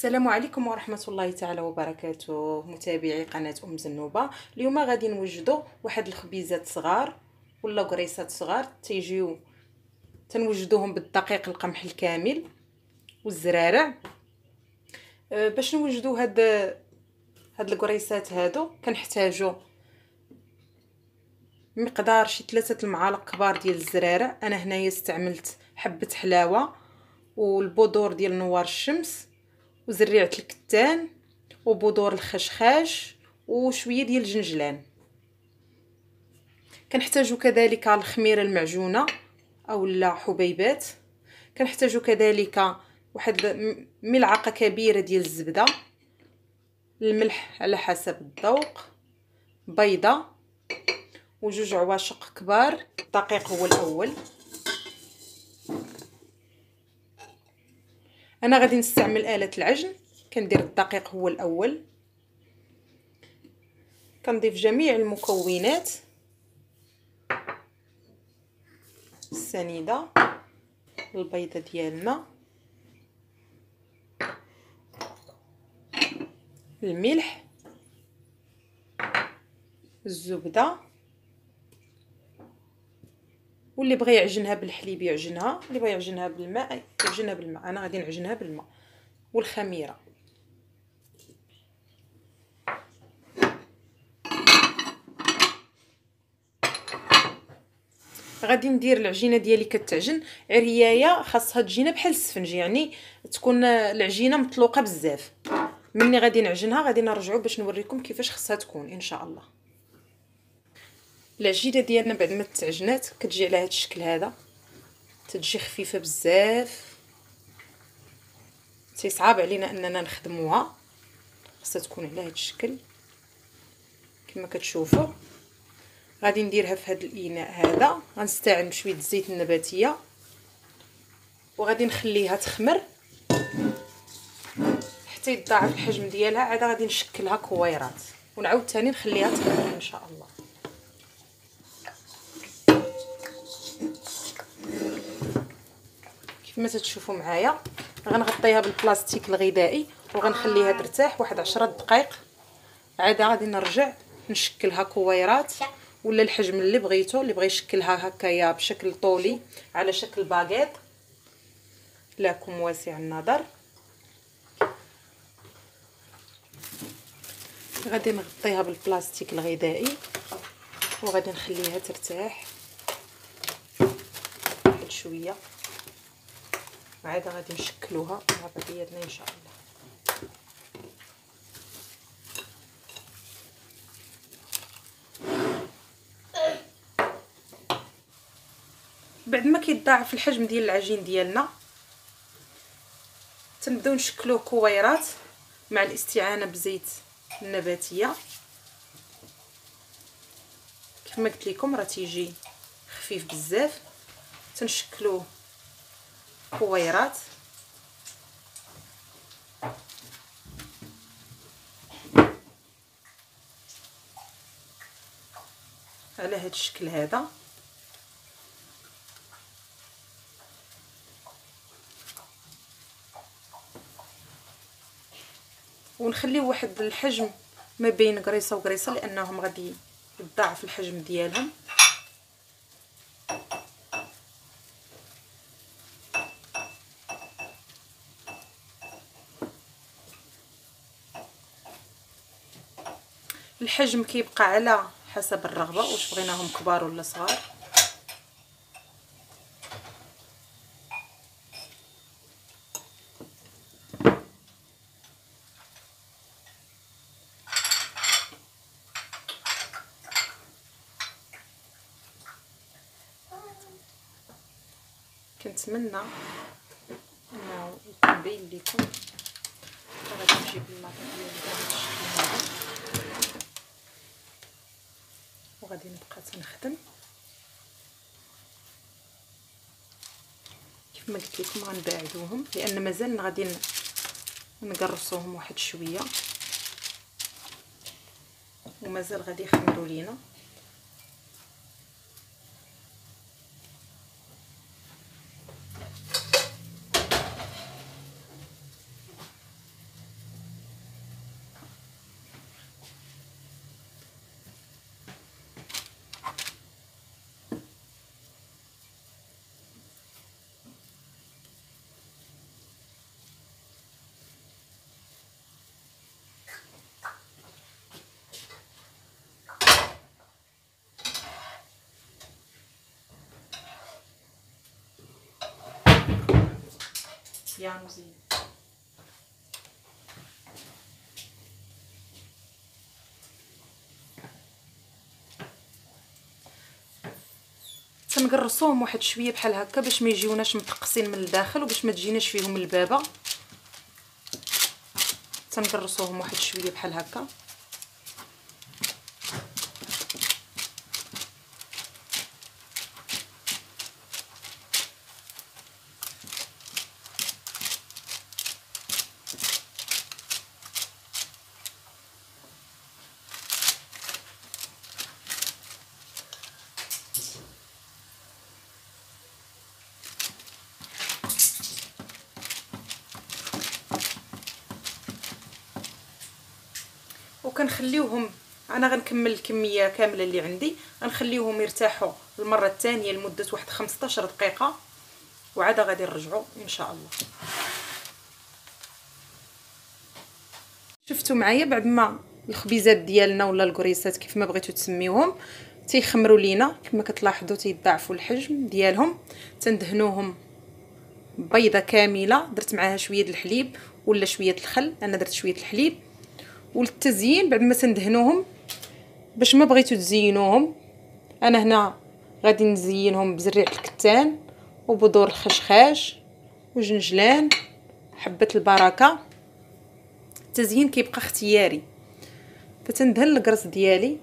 السلام عليكم ورحمة الله تعالى وبركاته متابعي قناة زنوبة. اليوم غادي نوجدوا واحد الخبيزات صغار ولا قريصات صغار تيجيو تنوجدوهم بالدقيق القمح الكامل والزرارع. باش نوجدوا هاد القريصات هادو كنحتاجوا مقدار شي 3 المعالق كبار ديال الزرارع. انا هنايا استعملت حبة حلاوة والبودور ديال نوار الشمس وزريعه الكتان وبودور الخشخاش وشويه ديال الجنجلان. كنحتاجوا كذلك الخميره المعجونه اولا حبيبات. كنحتاجوا كذلك واحد ملعقه كبيره ديال الزبده، الملح على حسب الذوق، بيضه وجوج عواشق كبار. الدقيق هو الاول. انا غادي نستعمل آلة العجن. كندير الدقيق هو الاول، كنضيف جميع المكونات السنيده، البيضه ديالنا، الملح، الزبده، واللي بغى يعجنها بالحليب يعجنها، اللي بغى يعجنها بالماء يعجنها بالماء. انا غادي نعجنها بالماء. والخميره غادي ندير العجينه ديالي كتعجن عريايه، خاصها تجينا بحال السفنج، يعني تكون العجينه مطلوقه بزاف. مني غادي نعجنها غادي نرجعوا باش نوريكم كيفاش خصها تكون ان شاء الله. العجينه ديالنا بعد ما تعجنات كتجي على هذا الشكل هذا، تتجي خفيفه بزاف، تيصعب علينا اننا نخدموها. خصها تكون على هذا الشكل كما كتشوفوا. غادي نديرها في هذا الاناء هذا، غنستعمل شويه الزيت النباتيه وغادي نخليها تخمر حتى يتضاعف الحجم ديالها. عاد غادي نشكلها كويرات ونعاود ثاني نخليها تخمر ان شاء الله. كيف ما تشوفوا معايا غنغطيها بالبلاستيك الغذائي وغنخليها ترتاح واحد 10 دقائق. عاد غادي نرجع نشكلها كويرات ولا الحجم اللي بغيتو. اللي بغى يشكلها هكايا بشكل طولي على شكل باغيط لكم واسع النظر. غادي نغطيها بالبلاستيك الغذائي وغادي نخليها ترتاح واحد شويه. عاد غادي نشكلوها مع بعضياتنا ان شاء الله. بعد ما كيتضاعف الحجم ديال العجين ديالنا تنبداو نشكلوه كويرات مع الاستعانه بزيت النباتيه. كما قلت لكم راه تيجي خفيف بزاف. تنشكلوه كويرات على هذا الشكل هذا. ونخليو واحد الحجم ما بين قريصه وقريصه لانهم غادي يتضاعف الحجم ديالهم. الحجم كيبقى على حسب الرغبه، واش بغيناهم كبار ولا صغار. كنتمنى انه يكون باين لكم. غادي نجيب اللاطه ديالي بهذا الشكل هذا وغادي نبقى تنخدم. كيف ما قلت لكم غنباعدوهم لان مازال غادي نقرصوهم واحد شويه ومازال غادي يخمروا لينا. مزيان وزين. تنقرصوهم واحد شويه بحال هكا باش ما يجيوناش متقصين من الداخل وباش ما تجيناش فيهم البابه. تنقرصوهم واحد شويه بحال هكا. وكنخليوهم، انا غنكمل الكميه كامله اللي عندي، غنخليوهم يرتاحوا المره الثانيه لمده واحد 15 دقيقه وعاد غادي نرجعوا ان شاء الله. شفتوا معايا بعد ما الخبيزات ديالنا ولا الكريسات كيف ما بغيتو تسميوهم تيخمروا لينا كما كتلاحظوا، تيضاعفوا الحجم ديالهم. تندهنوهم بيضه كامله، درت معاها شويه الحليب ولا شويه الخل، انا درت شويه الحليب. وللتزيين بعد ما تندهنوهم باش ما بغيتو تزينوهم، انا هنا غادي نزينهم بزريعه الكتان وبذور الخشخاش وجنجلان حبه البركه. التزيين كيبقى اختياري. فتندهن القرص ديالي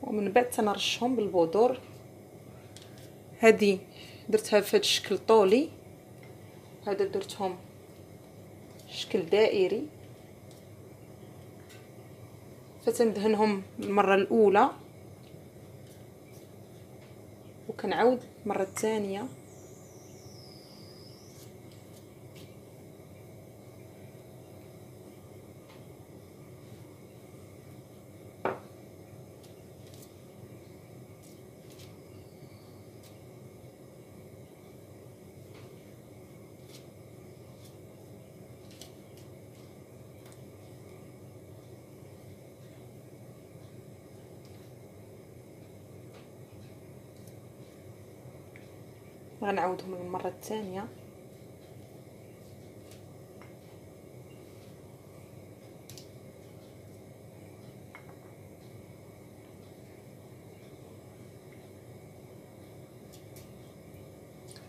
ومن بعد تنرشهم بالبودور. هذه درتها في هذا الشكل طولي، هذا درتهم شكل دائري. فتندهنهم المره الاولى وكنعاود المره الثانيه. غنعاودهم المره الثانيه.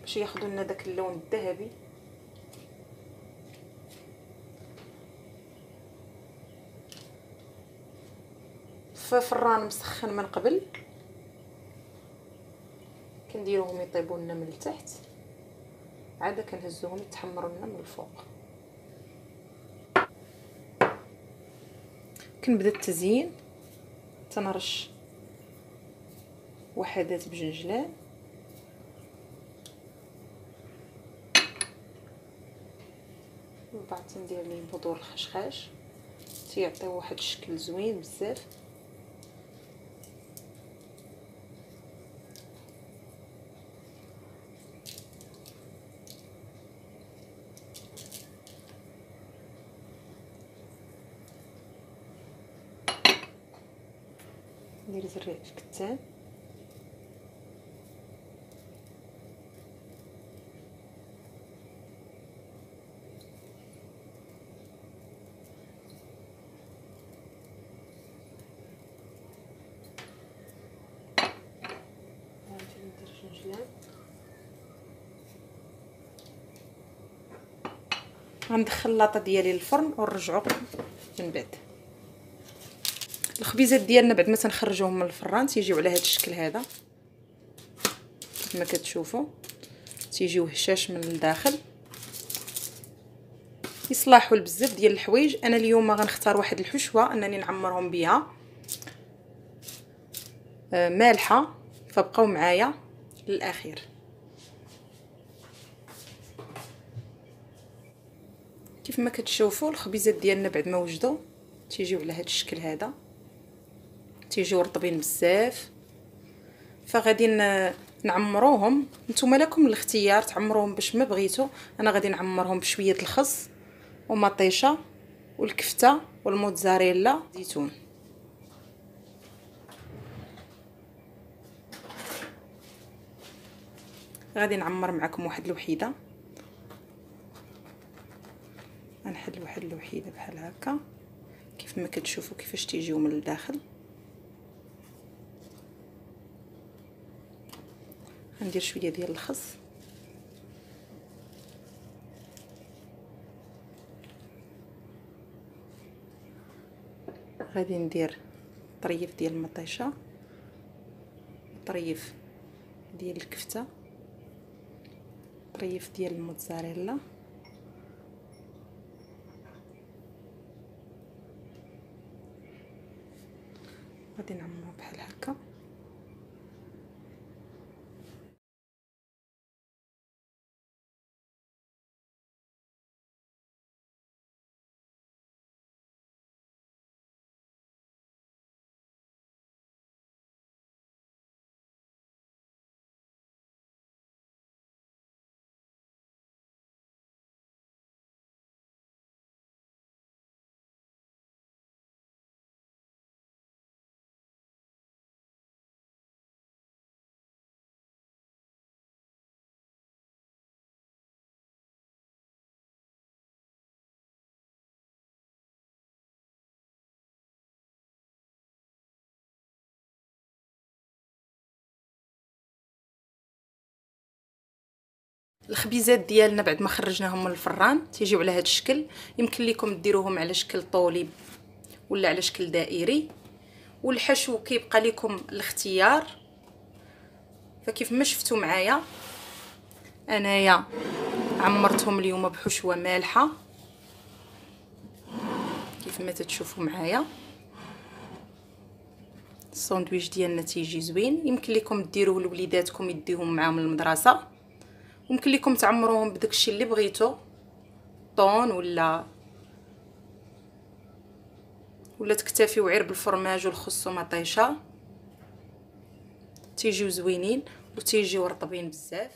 باش ياخذوا لنا داك اللون الذهبي. في فران مسخن من قبل كنديروهم يطيبوا لنا من التحت، عاد كنهزوهم يتحمروا لنا من الفوق. كنبدا التزيين، تنرش وحدات بجنجلان ومن بعد تندير ليه بذور الخشخاش، تيعطيو واحد الشكل زوين بزاف. ندير زريعه الكتان غندخل اللاطه ديالي للفرن ونرجعوا من بعد. الخبيزات ديالنا بعد ما تنخرجوهم من الفران تيجيو على هذا الشكل هذا كما كتشوفوا، تيجيو هشاش من الداخل، يصلحوا لبزاف ديال الحوايج. انا اليوم غنختار واحد الحشوه انني نعمرهم بها مالحه، فبقاو معايا للاخير. كيف ما كتشوفوا الخبيزات ديالنا بعد ما وجدوا تيجيو على هذا الشكل هذا، تيجيو رطبين بزاف. فغادي نعمروهم، نتوما لكم الاختيار تعمروهم باش ما بغيتو. انا غادي نعمرهم بشويه الخس ومطيشه والكفته والموتزاريلا زيتون. غادي نعمر معكم واحد الوحيده، غنحل واحد الوحيده بحال هكا كيف ما كتشوفوا كيفاش تيجيو من الداخل. غندير شويه ديال الخس، غادي ندير طريف ديال المطيشه، طريف ديال الكفته، طريف ديال الموتزاريلا، غادي نعمرو بحال هكا. الخبيزات ديالنا بعد ما خرجناهم من الفران تيجيو على هذا الشكل. يمكن لكم ديروهم على شكل طولي ولا على شكل دائري، والحشو كيبقى لكم الاختيار. فكيف ما شفتوا معايا انايا عمرتهم اليوم بحشوه مالحه كيف ما تتشوفوا معايا. الساندويتش ديالنا تيجي زوين. يمكن لكم ديروه لوليداتكم يديهم معاهم المدرسه، ممكن لكم تعمروهم بداكشي اللي بغيتو، طون ولا تكتفيو غير بالفرماج والخس ومطيشه، تيجيو زوينين وتيجيو رطبين بزاف.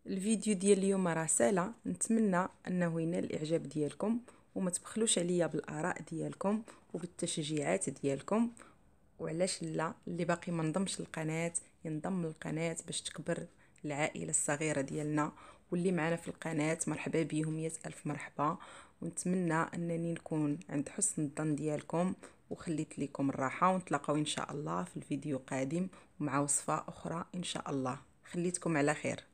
الفيديو ديال اليوم راه سالا، نتمنى انه ينال الاعجاب ديالكم، وما تبخلوش عليا بالاراء ديالكم وبالتشجيعات ديالكم. وعلاش لا اللي باقي ما انضمش للقناه ينضم للقناه باش تكبر العائله الصغيره ديالنا. واللي معنا في القناه مرحبا بهم، 100 الف مرحبا. ونتمنى انني نكون عند حسن الظن ديالكم وخليت لكم الراحه. ونتلاقاو ان شاء الله في الفيديو قادم ومع وصفه اخرى ان شاء الله. خليتكم على خير.